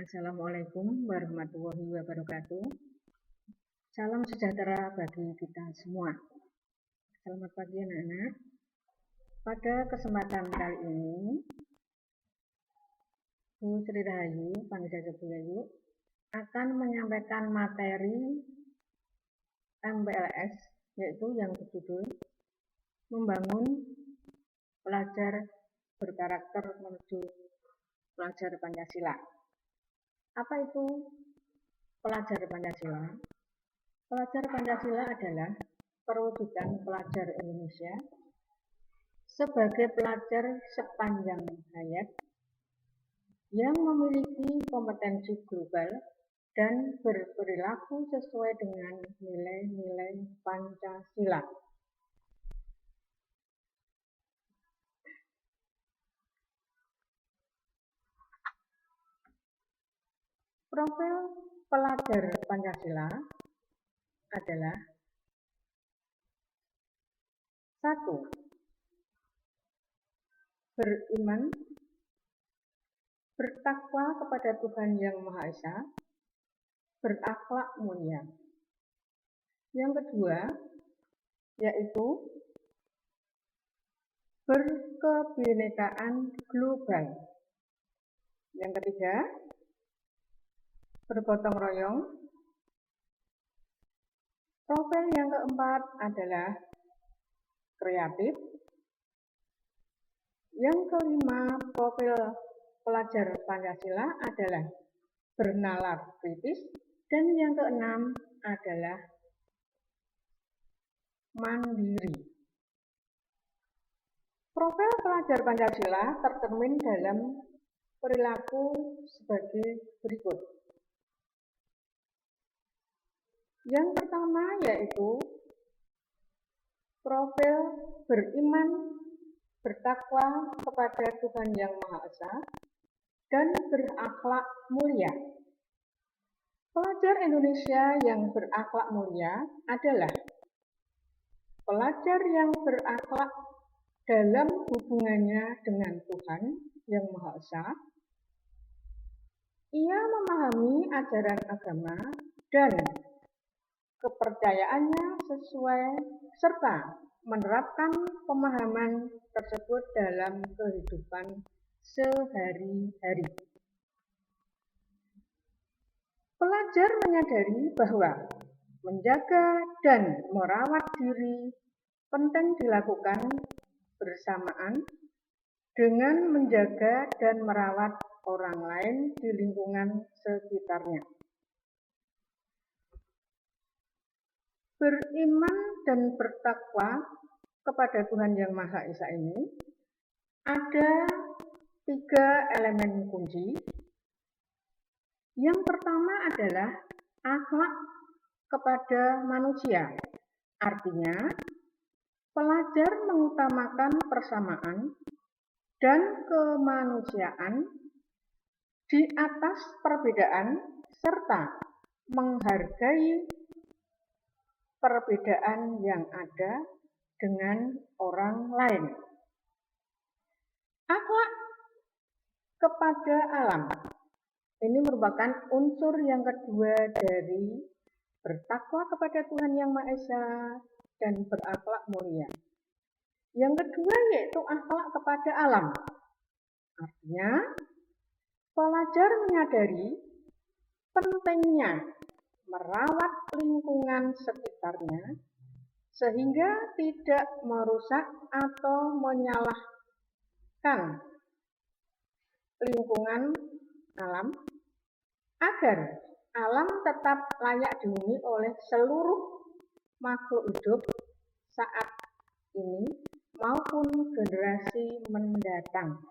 Assalamualaikum warahmatullahi wabarakatuh. Salam sejahtera bagi kita semua. Selamat pagi anak-anak. Pada kesempatan kali ini, Bu Sri Rahayu, panggil saja Bu Yayu, akan menyampaikan materi MPLS, yaitu yang berjudul Membangun Pelajar Berkarakter Menuju Pelajar Pancasila. Apa itu pelajar Pancasila? Pelajar Pancasila adalah perwujudan pelajar Indonesia sebagai pelajar sepanjang hayat yang memiliki kompetensi global dan berperilaku sesuai dengan nilai-nilai Pancasila. Profil pelajar Pancasila adalah 1. Beriman, bertakwa kepada Tuhan Yang Maha Esa, berakhlak mulia. Yang kedua, yaitu berkebinekaan global. Yang ketiga, bergotong royong. Profil yang keempat adalah kreatif. Yang kelima, profil pelajar Pancasila adalah bernalar kritis. Dan yang keenam adalah mandiri. Profil pelajar Pancasila tercermin dalam perilaku sebagai berikut. Yang pertama yaitu profil beriman, bertakwa kepada Tuhan Yang Maha Esa, dan berakhlak mulia. Pelajar Indonesia yang berakhlak mulia adalah pelajar yang berakhlak dalam hubungannya dengan Tuhan Yang Maha Esa. Ia memahami ajaran agama dan kepercayaannya sesuai serta menerapkan pemahaman tersebut dalam kehidupan sehari-hari. Pelajar menyadari bahwa menjaga dan merawat diri penting dilakukan bersamaan dengan menjaga dan merawat orang lain di lingkungan sekitarnya. Beriman dan bertakwa kepada Tuhan Yang Maha Esa ini ada 3 elemen kunci. Yang pertama adalah akhlak kepada manusia. Artinya, pelajar mengutamakan persamaan dan kemanusiaan di atas perbedaan serta menghargai perbedaan yang ada dengan orang lain. Akhlak kepada alam. Ini merupakan unsur yang kedua dari bertakwa kepada Tuhan Yang Maha Esa dan berakhlak mulia. Yang kedua yaitu akhlak kepada alam. Artinya, pelajar menyadari pentingnya merawat lingkungan sekitarnya sehingga tidak merusak atau menyalahkan lingkungan alam agar alam tetap layak dihuni oleh seluruh makhluk hidup saat ini maupun generasi mendatang.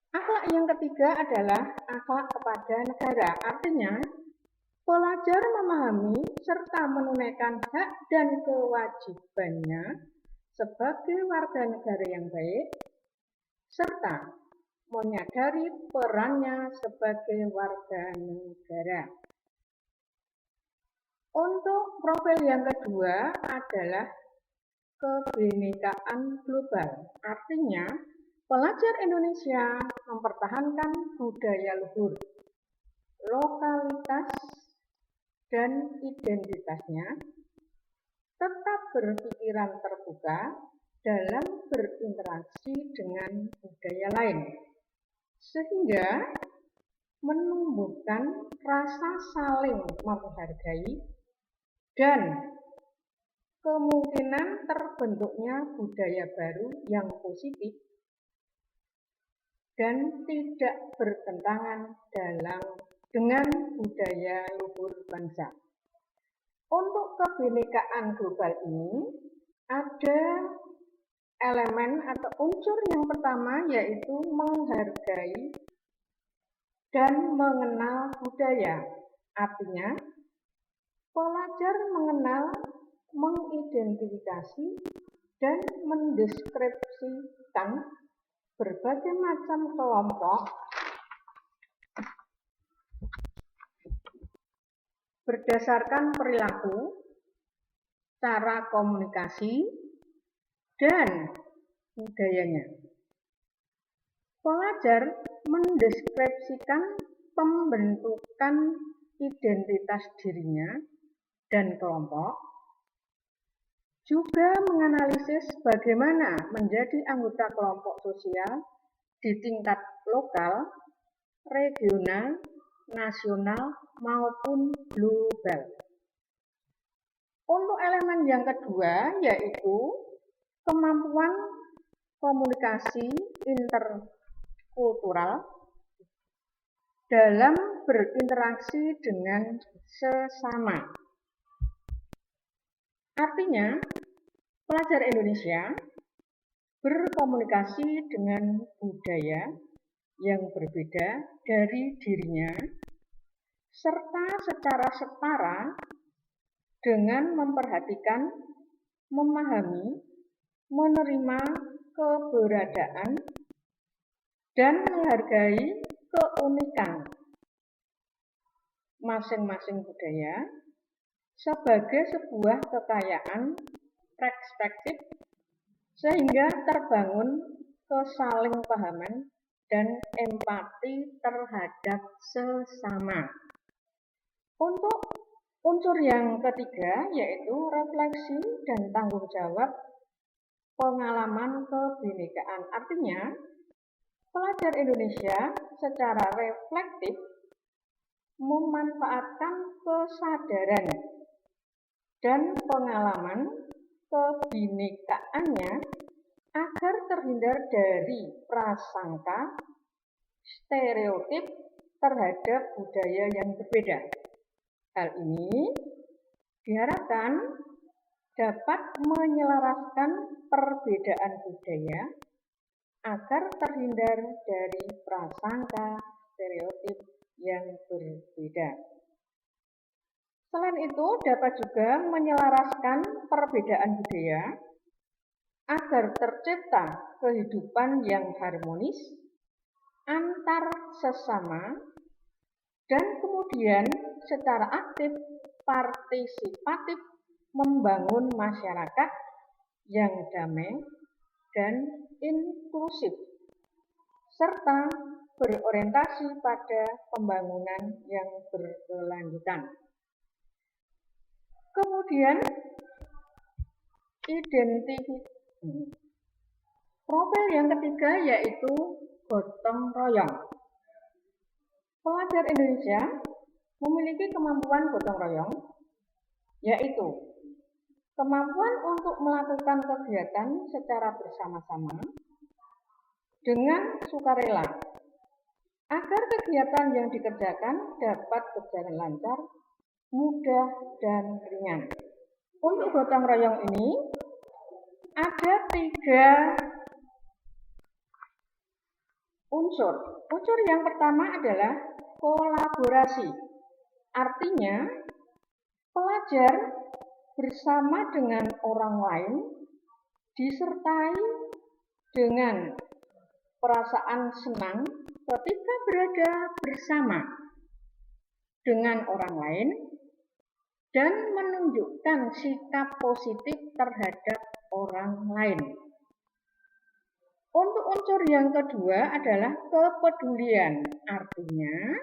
Akhlak yang ketiga adalah akhlak kepada negara. Artinya, pelajar memahami serta menunaikan hak dan kewajibannya sebagai warga negara yang baik, serta menyadari perannya sebagai warga negara. Untuk profil yang kedua adalah kebinekaan global. Artinya, Pelajar Indonesia mempertahankan budaya luhur, lokalitas, dan identitasnya, tetap berpikiran terbuka dalam berinteraksi dengan budaya lain, sehingga menumbuhkan rasa saling menghargai dan kemungkinan terbentuknya budaya baru yang positif dan tidak bertentangan dengan budaya luhur bangsa. Untuk kebinekaan global ini ada elemen atau unsur yang pertama, yaitu menghargai dan mengenal budaya. Artinya, pelajar mengenal, mengidentifikasi, dan mendeskripsikan berbagai macam kelompok berdasarkan perilaku, cara komunikasi, dan budayanya. Pelajar mendeskripsikan pembentukan identitas dirinya dan kelompok, juga menganalisis bagaimana menjadi anggota kelompok sosial di tingkat lokal, regional, nasional, maupun global. Untuk elemen yang kedua, yaitu kemampuan komunikasi interkultural dalam berinteraksi dengan sesama. Artinya, pelajar Indonesia berkomunikasi dengan budaya yang berbeda dari dirinya, serta secara setara dengan memperhatikan, memahami, menerima keberadaan, dan menghargai keunikan masing-masing budaya sebagai sebuah kekayaan perspektif, sehingga terbangun kesalingpahaman dan empati terhadap sesama. Untuk unsur yang ketiga, yaitu refleksi dan tanggung jawab pengalaman kebinekaan. Artinya, pelajar Indonesia secara reflektif memanfaatkan kesadaran dan pengalaman kebinekaannya agar terhindar dari prasangka, stereotip terhadap budaya yang berbeda. Hal ini diharapkan dapat menyelaraskan perbedaan budaya agar terhindar dari prasangka, stereotip yang berbeda. Selain itu, dapat juga menyelaraskan perbedaan budaya agar tercipta kehidupan yang harmonis antar sesama, dan kemudian secara aktif partisipatif membangun masyarakat yang damai dan inklusif, serta berorientasi pada pembangunan yang berkelanjutan. Kemudian, profil yang ketiga yaitu gotong royong. Pelajar Indonesia memiliki kemampuan gotong royong, yaitu kemampuan untuk melakukan kegiatan secara bersama-sama dengan sukarela, agar kegiatan yang dikerjakan dapat berjalan lancar, mudah, dan ringan. Untuk gotong royong ini ada 3 unsur. Unsur yang pertama adalah kolaborasi. Artinya, pelajar bersama dengan orang lain disertai dengan perasaan senang ketika berada bersama dengan orang lain dan menunjukkan sikap positif terhadap orang lain. Untuk unsur yang kedua adalah kepedulian. Artinya,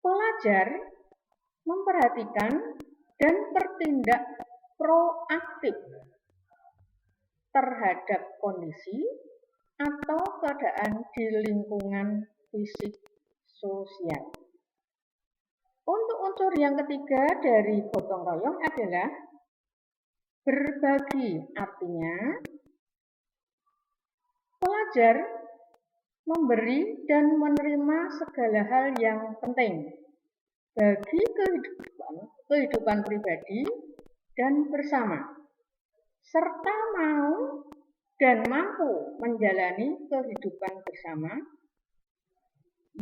pelajar memperhatikan dan bertindak proaktif terhadap kondisi atau keadaan di lingkungan fisik sosial. Untuk unsur yang ketiga dari gotong royong adalah berbagi. Artinya, pelajar memberi dan menerima segala hal yang penting bagi kehidupan pribadi dan bersama, serta mau dan mampu menjalani kehidupan bersama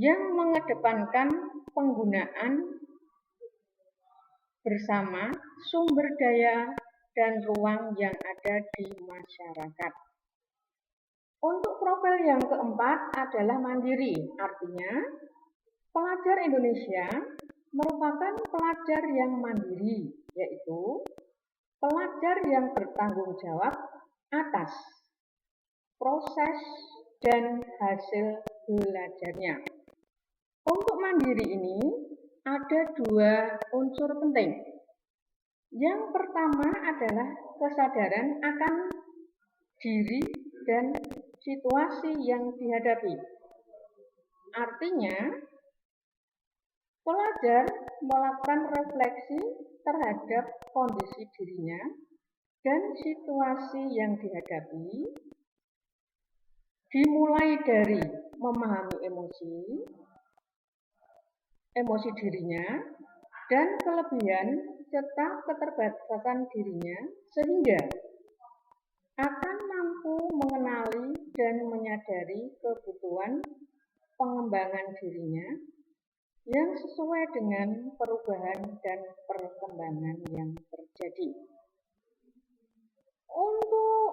yang mengedepankan penggunaan bersama sumber daya dan ruang yang ada di masyarakat. Untuk profil yang keempat adalah mandiri, artinya pelajar Indonesia merupakan pelajar yang mandiri, yaitu pelajar yang bertanggung jawab atas proses dan hasil belajarnya. Untuk mandiri ini ada dua unsur penting. Yang pertama adalah kesadaran akan diri dan situasi yang dihadapi. Artinya, pelajar melakukan refleksi terhadap kondisi dirinya dan situasi yang dihadapi, dimulai dari memahami emosi dirinya dan kelebihan serta keterbatasan dirinya sehingga akan mampu mengenali dan menyadari kebutuhan pengembangan dirinya yang sesuai dengan perubahan dan perkembangan yang terjadi. Untuk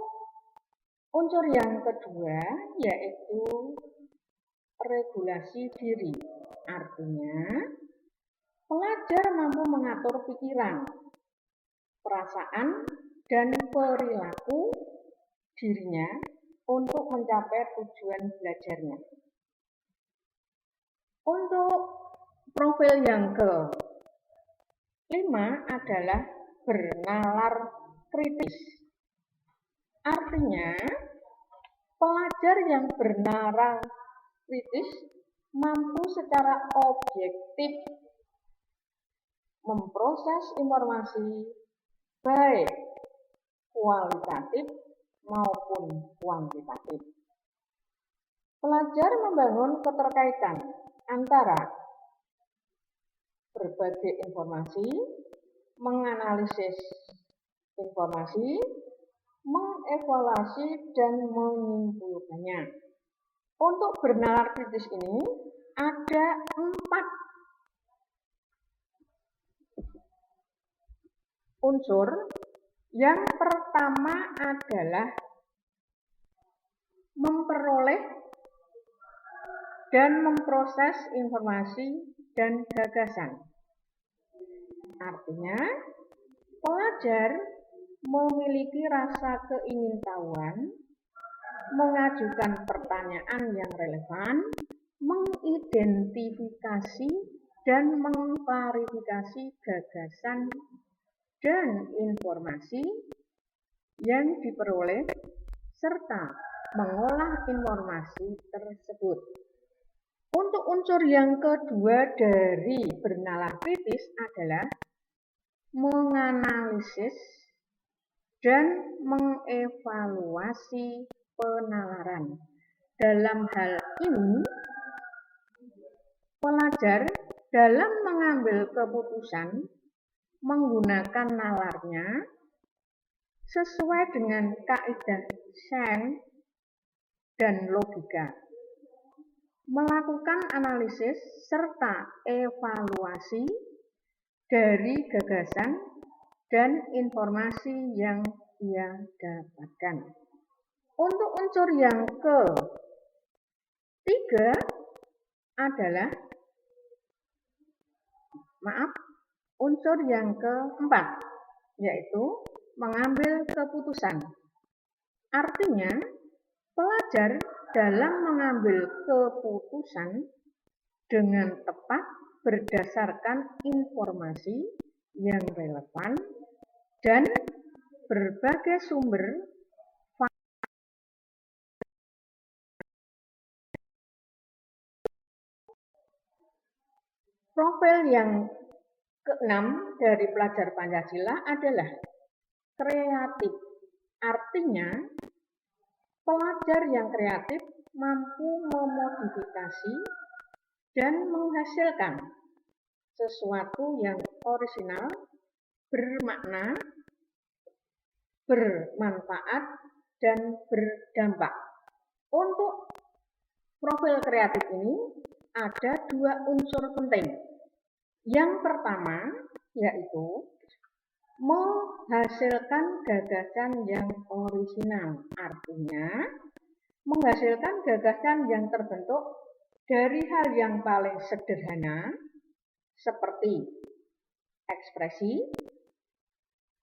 unsur yang kedua yaitu regulasi diri. Artinya, pelajar mampu mengatur pikiran, perasaan, dan perilaku dirinya untuk mencapai tujuan belajarnya. Untuk profil yang kelima adalah bernalar kritis. Artinya, pelajar yang bernalar kritis mampu secara objektif memproses informasi baik kualitatif maupun kuantitatif. Pelajar membangun keterkaitan antara berbagai informasi, menganalisis informasi, mengevaluasi, dan menyimpulkannya. Untuk bernalar kritis ini ada 4 unsur. Yang pertama adalah memperoleh dan memproses informasi dan gagasan. Artinya, pelajar memiliki rasa keingintahuan, mengajukan pertanyaan yang relevan, mengidentifikasi dan mengklarifikasi gagasan dan informasi yang diperoleh serta mengolah informasi tersebut. Untuk unsur yang kedua dari bernalar kritis adalah menganalisis dan mengevaluasi penalaran. Dalam hal ini, pelajar dalam mengambil keputusan menggunakan nalarnya sesuai dengan kaidah sains dan logika, melakukan analisis serta evaluasi dari gagasan dan informasi yang ia dapatkan. Untuk unsur yang ketiga adalah unsur yang keempat, yaitu mengambil keputusan. Artinya, pelajar dalam mengambil keputusan dengan tepat berdasarkan informasi yang relevan dan berbagai sumber. Profil yang keenam dari pelajar Pancasila adalah kreatif. Artinya, pelajar yang kreatif mampu memodifikasi dan menghasilkan sesuatu yang orisinal, bermakna, bermanfaat, dan berdampak. Untuk profil kreatif ini ada dua unsur penting. Yang pertama yaitu menghasilkan gagasan yang orisinal. Artinya, menghasilkan gagasan yang terbentuk dari hal yang paling sederhana seperti ekspresi,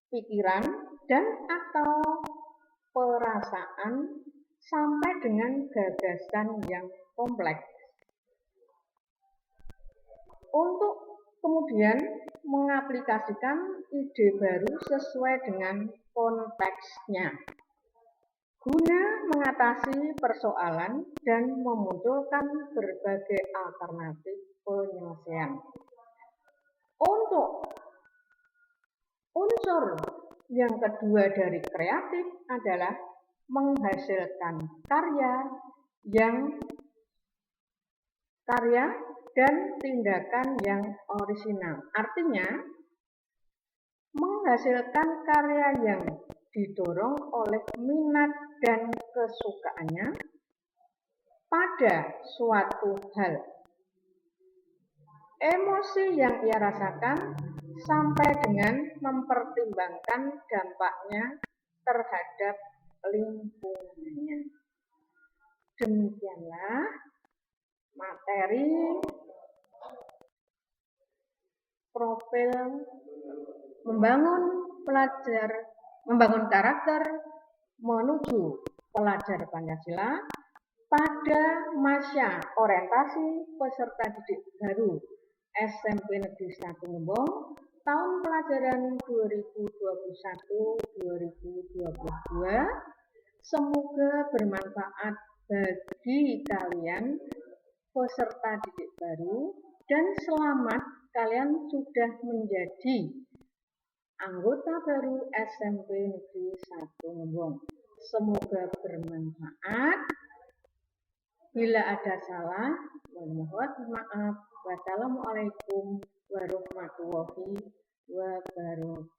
pikiran, dan atau perasaan sampai dengan gagasan yang kompleks. Untuk kemudian mengaplikasikan ide baru sesuai dengan konteksnya, guna mengatasi persoalan dan memunculkan berbagai alternatif penyelesaian. Untuk unsur yang kedua dari kreatif adalah menghasilkan karya dan tindakan yang orisinal. Artinya, menghasilkan karya yang didorong oleh minat dan kesukaannya pada suatu hal. Emosi yang ia rasakan sampai dengan mempertimbangkan dampaknya terhadap lingkungannya. Demikianlah materi profil membangun karakter menuju pelajar Pancasila pada masa orientasi peserta didik baru SMP Negeri 1 Gembong tahun pelajaran 2021-2022. Semoga bermanfaat bagi kalian peserta didik baru dan selamat kalian sudah menjadi anggota baru SMP Negeri 1 Gembong. Semoga bermanfaat. Bila ada salah, mohon maaf. Wassalamualaikum warahmatullahi wabarakatuh.